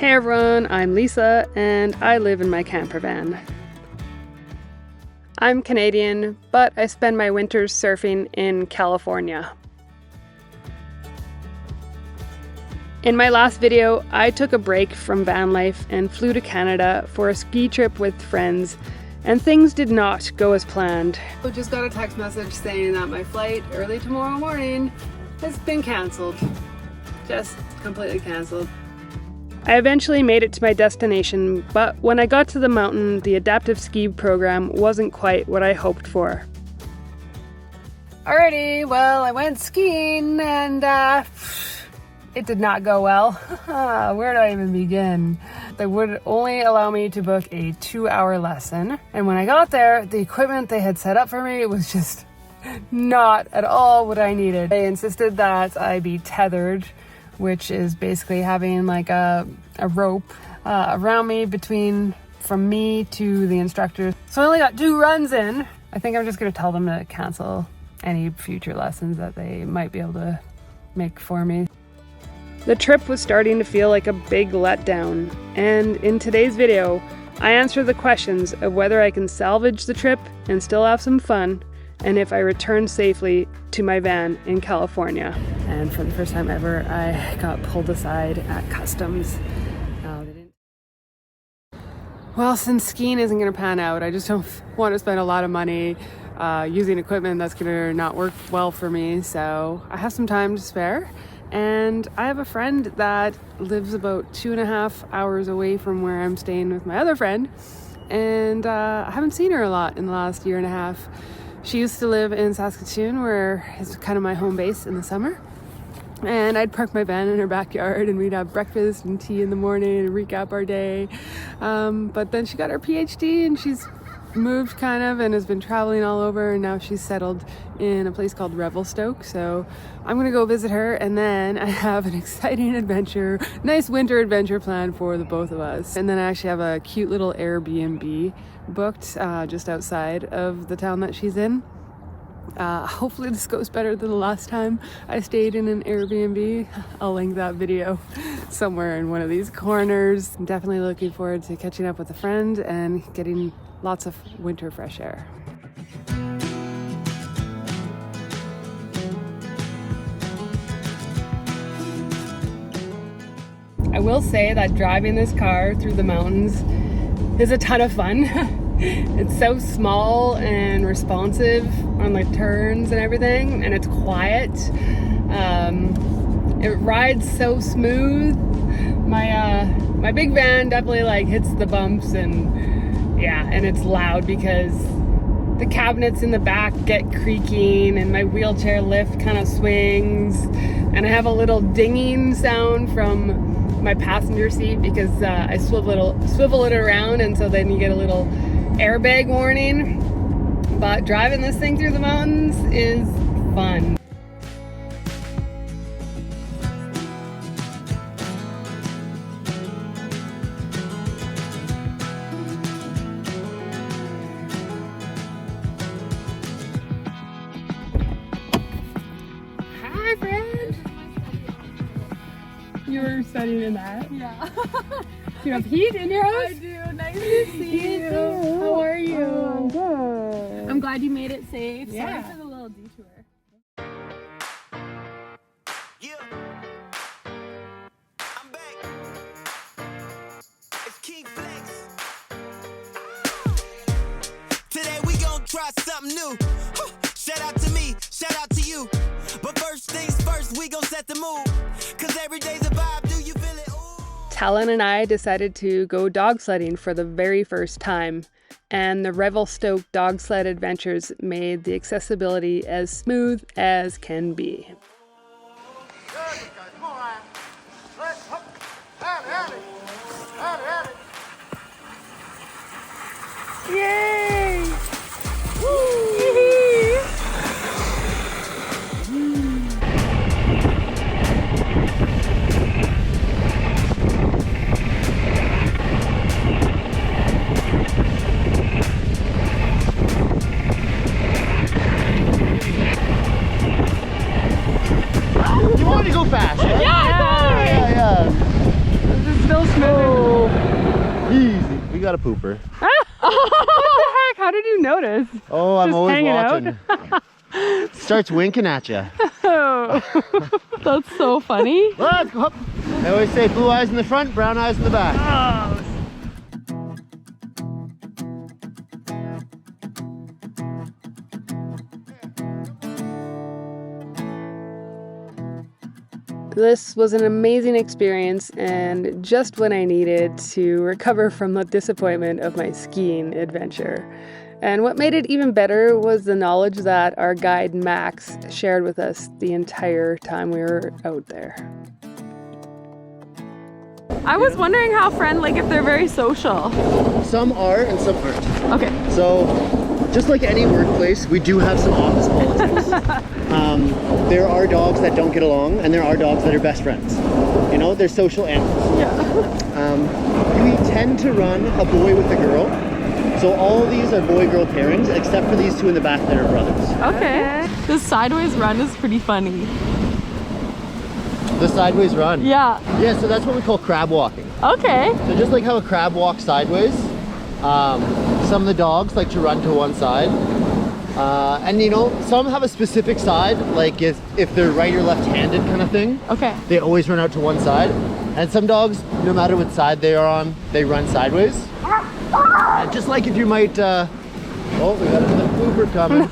Hey everyone, I'm Lisa and I live in my camper van. I'm Canadian, but I spend my winters surfing in California. In my last video, I took a break from van life and flew to Canada for a ski trip with friends, and things did not go as planned. I just got a text message saying that my flight early tomorrow morning has been cancelled. Just completely cancelled. I eventually made it to my destination, but when I got to the mountain, the adaptive ski program wasn't quite what I hoped for. Alrighty, well, I went skiing and it did not go well. Where do I even begin? They would only allow me to book a 2-hour lesson, and when I got there, the equipment they had set up for me was just not at all what I needed. They insisted that I be tethered, which is basically having like a rope around me from me to the instructor. So I only got 2 runs in. I think I'm just gonna tell them to cancel any future lessons that they might be able to make for me. The trip was starting to feel like a big letdown, and in today's video, I answer the questions of whether I can salvage the trip and still have some fun, and if I return safely to my van in California. And for the first time ever, I got pulled aside at customs. Well, since skiing isn't gonna pan out, I just don't want to spend a lot of money using equipment that's gonna not work well for me, so I have some time to spare. And I have a friend that lives about 2.5 hours away from where I'm staying with my other friend, and I haven't seen her a lot in the last 1.5 years. She used to live in Saskatoon, where it's kind of my home base in the summer. And I'd park my van in her backyard and we'd have breakfast and tea in the morning and recap our day. But then she got her PhD and she's moved kind of and has been traveling all over, and now she's settled in a place called Revelstoke. So I'm gonna go visit her, and then I have an exciting adventure, nice winter adventure planned for the both of us. And then I actually have a cute little Airbnb booked just outside of the town that she's in. Hopefully this goes better than the last time I stayed in an Airbnb. I'll link that video somewhere in one of these corners. I'm definitely looking forward to catching up with a friend and getting lots of winter fresh air. I will say that driving this car through the mountains is a ton of fun. It's so small and responsive on the turns and everything, and it's quiet. It rides so smooth. My big van definitely like hits the bumps, and yeah, and it's loud because the cabinets in the back get creaking and my wheelchair lift kind of swings, and I have a little dinging sound from my passenger seat because I swivel it around, and so then you get a little airbag warning. But driving this thing through the mountains is fun. Hi, friend. You were studying in that? Yeah. You have heat in your house? I do. Nice to see you. How are you? Oh, good. I'm glad you made it safe. Yeah. Sorry for the little detour. Yeah. I'm back. It's King Flex. Today we gon' try something new. Shout out to me, shout out to you. But first things first, we gon' set the mood. Cause every day's a vibe, do you feel it? Talon and I decided to go dog sledding for the very first time, and the Revelstoke dog sled adventures made the accessibility as smooth as can be. Yay! Woo! You want to go fast, right? Yeah! Yeah. This is still smooth. you got a pooper. What the heck? How did you notice? Oh, I'm Just always hanging watching. Starts winking at you. Oh. That's so funny. Let's go up. I always say blue eyes in the front, brown eyes in the back. Oh. This was an amazing experience, and just when I needed to recover from the disappointment of my skiing adventure. And what made it even better was the knowledge that our guide Max shared with us the entire time we were out there. I was wondering how like if they're very social. Some are and some aren't. Okay. So, just like any workplace, we do have some office politics. There are dogs that don't get along, and there are dogs that are best friends. You know, they're social animals. Yeah. We tend to run a boy with a girl. So all of these are boy-girl pairings, except for these two in the back that are brothers. Okay. The sideways run is pretty funny. The sideways run. Yeah. Yeah, so that's what we call crab walking. Okay. So just like how a crab walks sideways, some of the dogs like to run to one side. And you know, some have a specific side, like if they're right or left-handed kind of thing. Okay. They always run out to one side. And some dogs, no matter what side they are on, they run sideways. Just like if you might, oh, we got another pooper coming.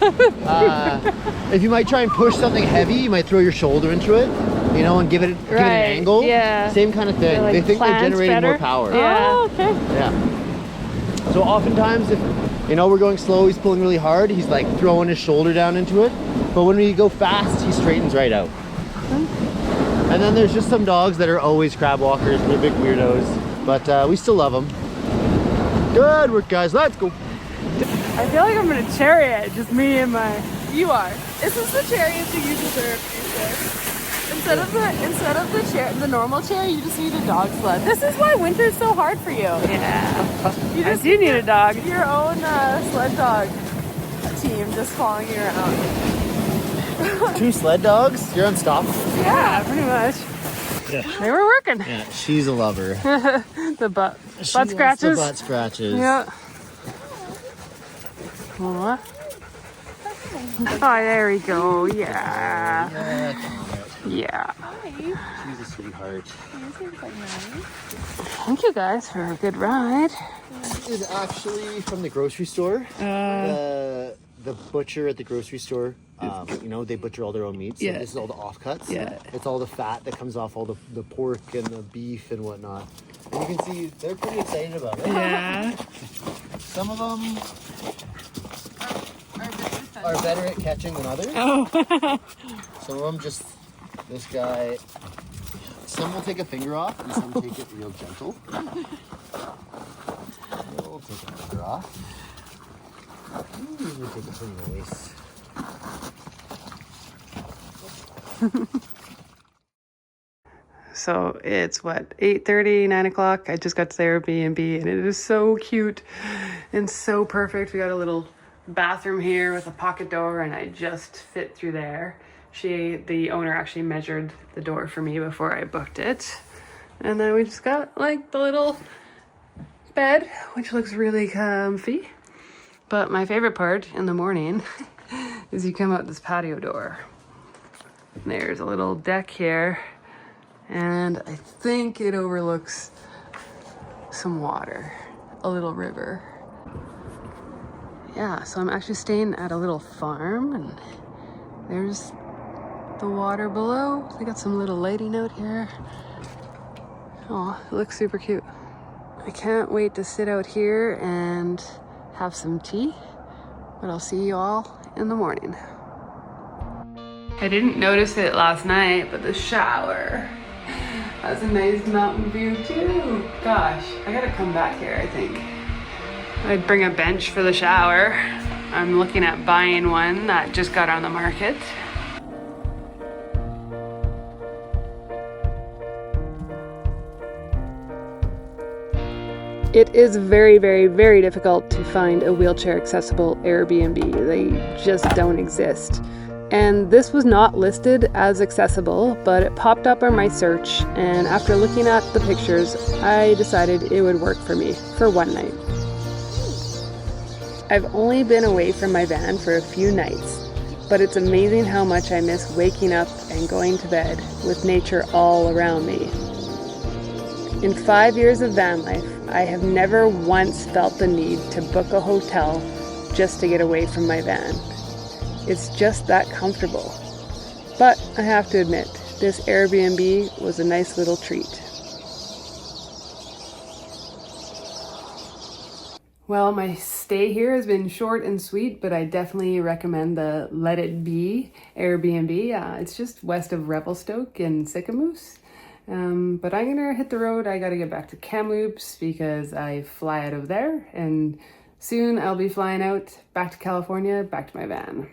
If you might try and push something heavy, you might throw your shoulder into it, you know, and give it an angle. Yeah. Same kind of thing. Like they think they're generating better. more power. Yeah. Oh, okay. Yeah. So oftentimes, if you know we're going slow, he's pulling really hard. He's like throwing his shoulder down into it. But when we go fast, he straightens right out. And then there's just some dogs that are always crab walkers. They're big weirdos, but we still love them. Good work, guys. Let's go. I feel like I'm in a chariot, just me and my... You are. This is the chariot that you deserve, Lisa. Instead of the chair, the normal chair, you just need a dog sled. This is why winter's so hard for you. Yeah. You just You need a dog. your own sled dog team just following you around. 2 sled dogs? You're unstoppable. Yeah, pretty much. Yeah. They were working. Yeah, she's a lover. The butt She scratches. loves the butt scratches. Yeah. Aw. Oh, there we go. Yeah. Yeah. She's a sweetheart. Thank you guys for a good ride. This is actually from the grocery store. The butcher at the grocery store, you know, they butcher all their own meat. So Yeah. this is all the offcuts. Yeah. It's all the fat that comes off all the pork and the beef and whatnot. And you can see they're pretty excited about it. Yeah. Some of them are better at catching than others. Oh. Some of them just, this guy, some will take a finger off and some take it real gentle. We'll take a finger off. Usually take it pretty nice. So it's what, 8:30, 9 o'clock. I just got to the Airbnb and it is so cute and so perfect. We got a little bathroom here with a pocket door and I just fit through there. The owner actually measured the door for me before I booked it. And then we just got like the little bed, which looks really comfy. But my favorite part in the morning is you come out this patio door. There's a little deck here. And I think it overlooks some water, a little river. Yeah, so I'm actually staying at a little farm and there's the water below. They got some little lighting out here. Oh, it looks super cute. I can't wait to sit out here and have some tea, but I'll see you all in the morning. I didn't notice it last night, but the shower has a nice mountain view too. Gosh, I gotta come back here, I think. I'd bring a bench for the shower. I'm looking at buying one that just got on the market. It is very, very, very difficult to find a wheelchair accessible Airbnb. They just don't exist. And this was not listed as accessible, but it popped up on my search, and after looking at the pictures, I decided it would work for me for one night. I've only been away from my van for a few nights, but it's amazing how much I miss waking up and going to bed with nature all around me. In 5 years of van life, I have never once felt the need to book a hotel just to get away from my van. It's just that comfortable. But I have to admit, this Airbnb was a nice little treat. Well, my stay here has been short and sweet, but I definitely recommend the Let It Be Airbnb. It's just west of Revelstoke in Sicamous. But I'm gonna hit the road. I gotta get back to Kamloops because I fly out of there, and soon I'll be flying out back to California, back to my van.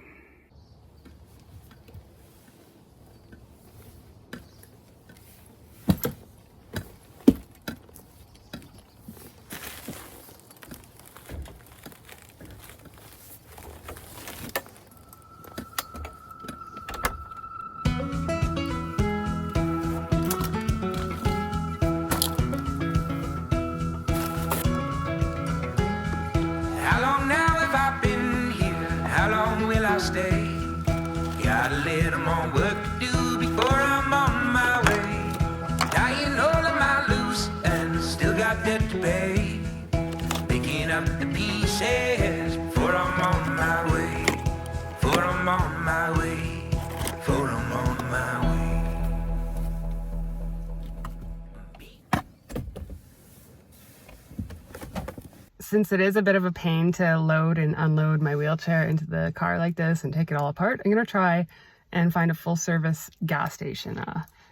How long now have I been here? How long will I stay? Got a little more work to do before I'm on my way. Tying all of my loose and still got debt to pay. Picking up the pieces before I'm on my way. Before I'm on my way. Before I'm on my way. Since it is a bit of a pain to load and unload my wheelchair into the car like this and take it all apart, I'm gonna try and find a full service gas station.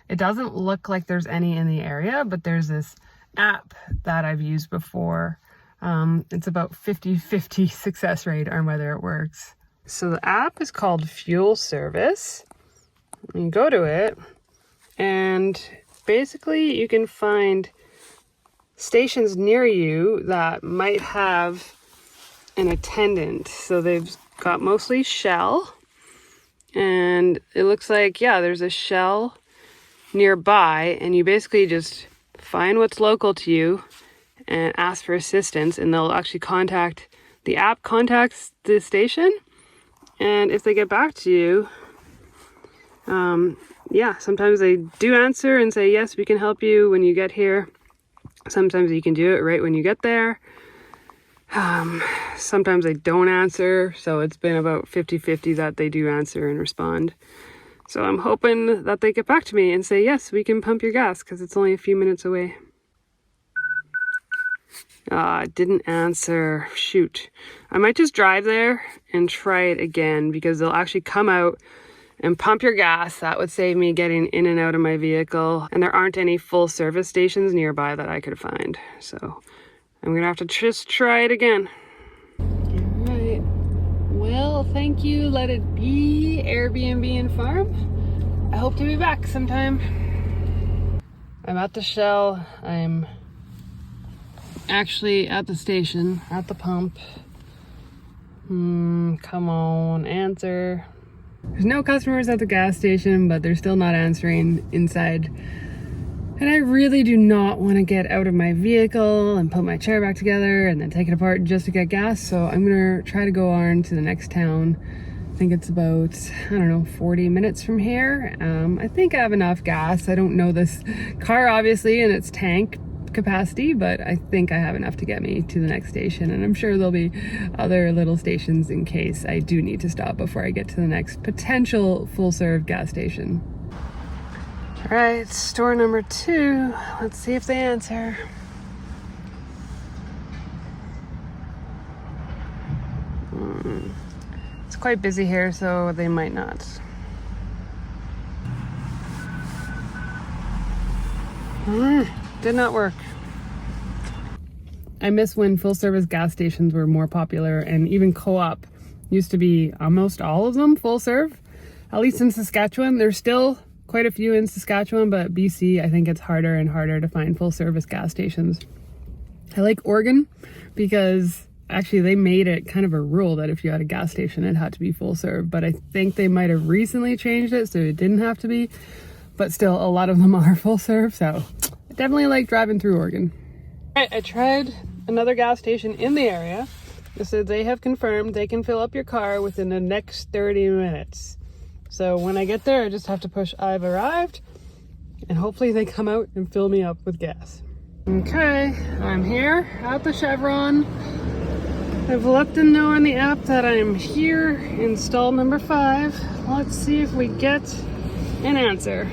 It doesn't look like there's any in the area, but there's this app that I've used before. It's about 50-50 success rate on whether it works. So the app is called Fuel Service. You go to it, and basically you can find stations near you that might have an attendant. So they've got mostly Shell, and it looks like, yeah, there's a Shell nearby, and you basically just find what's local to you and ask for assistance, and they'll actually contact, the app contacts the station, and if they get back to you, yeah, sometimes they do answer and say, yes, we can help you when you get here. Sometimes you can do it right when you get there. Sometimes they don't answer, so it's been about 50-50 that they do answer and respond. So I'm hoping that they get back to me and say, yes, we can pump your gas, because it's only a few minutes away. Didn't answer. Shoot. I might just drive there and try it again, because they'll actually come out and pump your gas. That would save me getting in and out of my vehicle. And there aren't any full service stations nearby that I could find. So I'm gonna have to just try it again. All right. Well, thank you. Let It Be Airbnb and Farm. I hope to be back sometime. I'm at the Shell. I'm actually at the station, at the pump. Come on, answer. There's no customers at the gas station, but they're still not answering inside. And I really do not want to get out of my vehicle and put my chair back together and then take it apart just to get gas. So I'm gonna try to go on to the next town. I think it's about, I don't know, 40 minutes from here. I think I have enough gas. I don't know this car, obviously, and its tank capacity, but I think I have enough to get me to the next station, and I'm sure there'll be other little stations in case I do need to stop before I get to the next potential full-serve gas station. All right, store number 2. Let's see if they answer. It's quite busy here, so they might not. Did not work. I miss when full service gas stations were more popular, and even Co-op used to be almost all of them full serve, at least in Saskatchewan. There's still quite a few in Saskatchewan, but BC, I think it's harder and harder to find full service gas stations. I like Oregon because actually they made it kind of a rule that if you had a gas station, it had to be full serve, but I think they might have recently changed it so it didn't have to be, but still a lot of them are full serve, so I definitely like driving through Oregon. All right, I tried another gas station in the area. They said they have confirmed they can fill up your car within the next 30 minutes. So when I get there, I just have to push I've arrived, and hopefully they come out and fill me up with gas. Okay, I'm here at the Chevron. I've let them know on the app that I'm here in stall number 5. Let's see if we get an answer.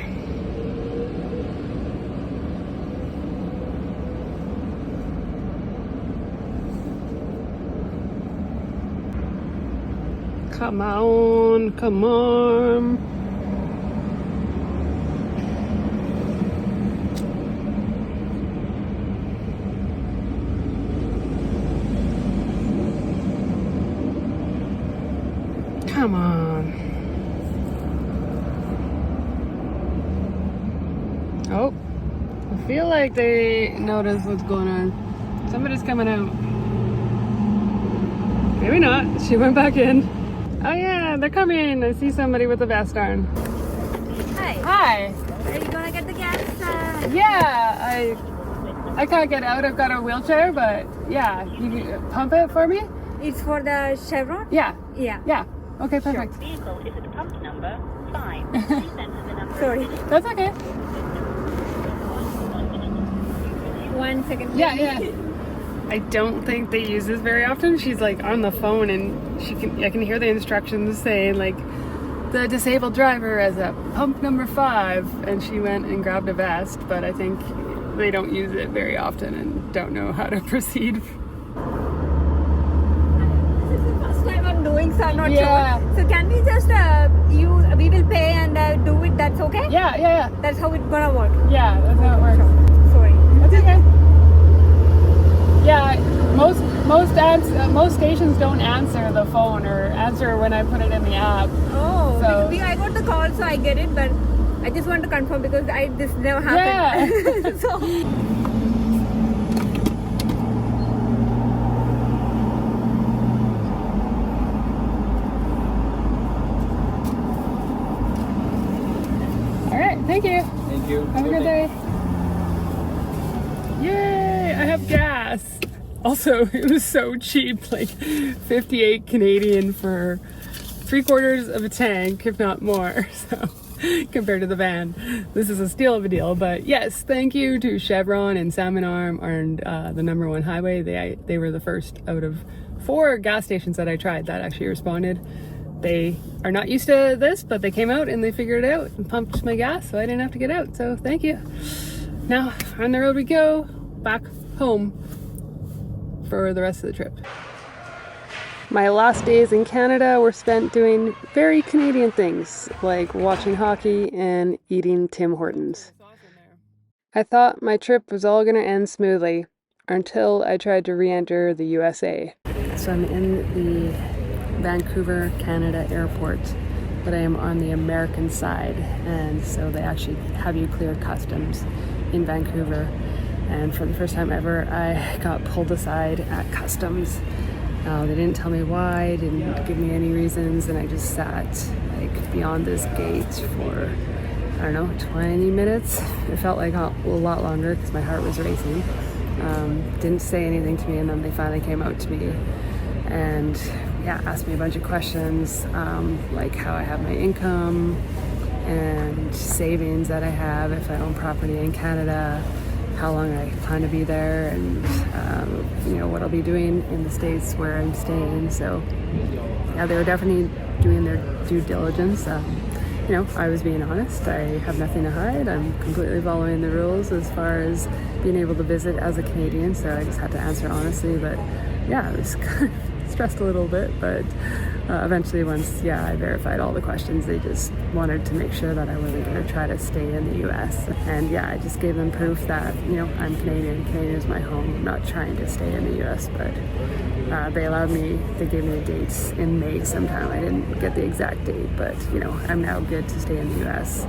Come on, come on. Come on. Oh, I feel like they noticed what's going on. Somebody's coming out. Maybe not. She went back in. Oh yeah, they're coming. I see somebody with a vest on. Hi. Hi. Are you gonna get the gas? Yeah, I can't get out. I've got a wheelchair, but yeah, you can pump it for me? It's for the Chevron? Yeah. Yeah. Yeah. Okay, perfect. Vehicle is at pump number 5. Please enter the number. Sorry. That's okay. 1 second. Yeah. I don't think they use this very often. She's like on the phone and I can hear the instructions saying like the disabled driver as a pump number 5, and she went and grabbed a vest, but I think they don't use it very often and don't know how to proceed. This is the first time I'm doing, so I'm not Yeah. sure. So can we just, we will pay and do it, that's okay? Yeah. That's how it's gonna work. Yeah, that's how it works. Sorry. That's okay. Yeah, most stations don't answer the phone or answer when I put it in the app. Oh, So- I got the call, so I get it, but I just want to confirm because this never happened. Yeah. So. All right, thank you. Thank you. Have a good day. Yay, I have gas. Also, it was so cheap, like 58 Canadian for 3/4 of a tank, if not more. So compared to the van, this is a steal of a deal. But yes, thank you to Chevron and Salmon Arm and the number 1 highway. They were the first out of 4 gas stations that I tried that actually responded. They are not used to this, but they came out and they figured it out and pumped my gas, so I didn't have to get out. So thank you. Now on the road we go, back home for the rest of the trip. My last days in Canada were spent doing very Canadian things, like watching hockey and eating Tim Hortons. I thought my trip was all going to end smoothly until I tried to re-enter the USA. So I'm in the Vancouver, Canada airport, but I am on the American side, and so they actually have you clear customs in Vancouver. And for the first time ever, I got pulled aside at customs. They didn't tell me why, didn't give me any reasons, and I just sat like beyond this gate for, I don't know, 20 minutes. It felt like a lot longer because my heart was racing. Didn't say anything to me, and then they finally came out to me and asked me a bunch of questions, like how I have my income and savings that I have if I own property in Canada, how long I plan to be there, and what I'll be doing in the States where I'm staying. So yeah, they were definitely doing their due diligence. I was being honest. I have nothing to hide. I'm completely following the rules as far as being able to visit as a Canadian, so I just had to answer honestly. But yeah, I was kind of stressed a little bit, but eventually once I verified all the questions, they just wanted to make sure that I wasn't going to try to stay in the US. And I just gave them proof that I'm Canadian. Canada is my home. I'm not trying to stay in the US, but they gave me a date in May sometime. I didn't get the exact date, but I'm now good to stay in the US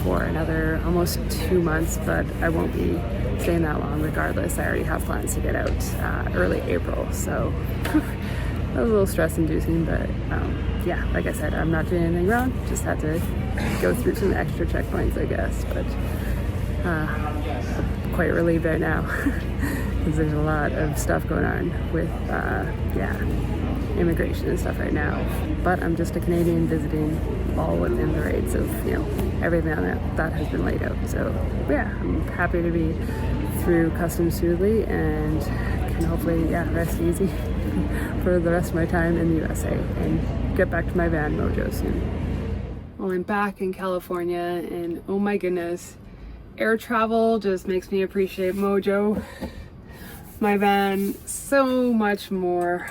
for another almost 2 months, but I won't be staying that long regardless. I already have plans to get out early April, so that was a little stress inducing, but yeah, like I said, I'm not doing anything wrong, just had to go through some extra checkpoints, I guess, but I'm quite relieved right now because there's a lot of stuff going on with yeah, immigration and stuff right now. But I'm just a Canadian visiting, all within the rights of, you know, everything that has been laid out. So yeah, I'm happy to be through customs smoothly and can hopefully, yeah, rest easy for the rest of my time in the USA and get back to my van mojo soon. Well, I'm back in California, and oh my goodness, air travel just makes me appreciate mojo, my van, so much more.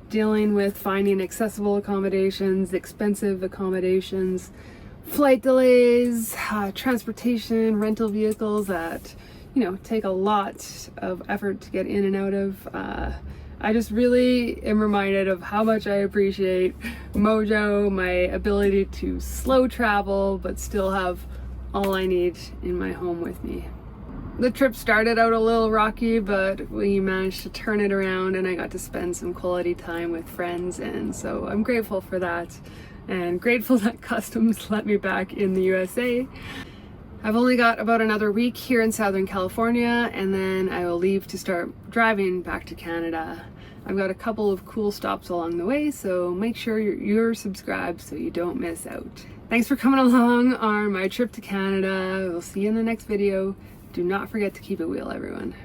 Dealing with finding accessible accommodations, expensive accommodations, flight delays, transportation, rental vehicles that, you know, take a lot of effort to get in and out of. I just really am reminded of how much I appreciate mojo, my ability to slow travel but still have all I need in my home with me. The trip started out a little rocky, but we managed to turn it around and I got to spend some quality time with friends, and so I'm grateful for that and grateful that customs let me back in the USA. I've only got about another week here in Southern California, and then I will leave to start driving back to Canada. I've got a couple of cool stops along the way, so make sure you're subscribed so you don't miss out. Thanks for coming along on my trip to Canada. We'll see you in the next video. Do not forget to keep it real, everyone.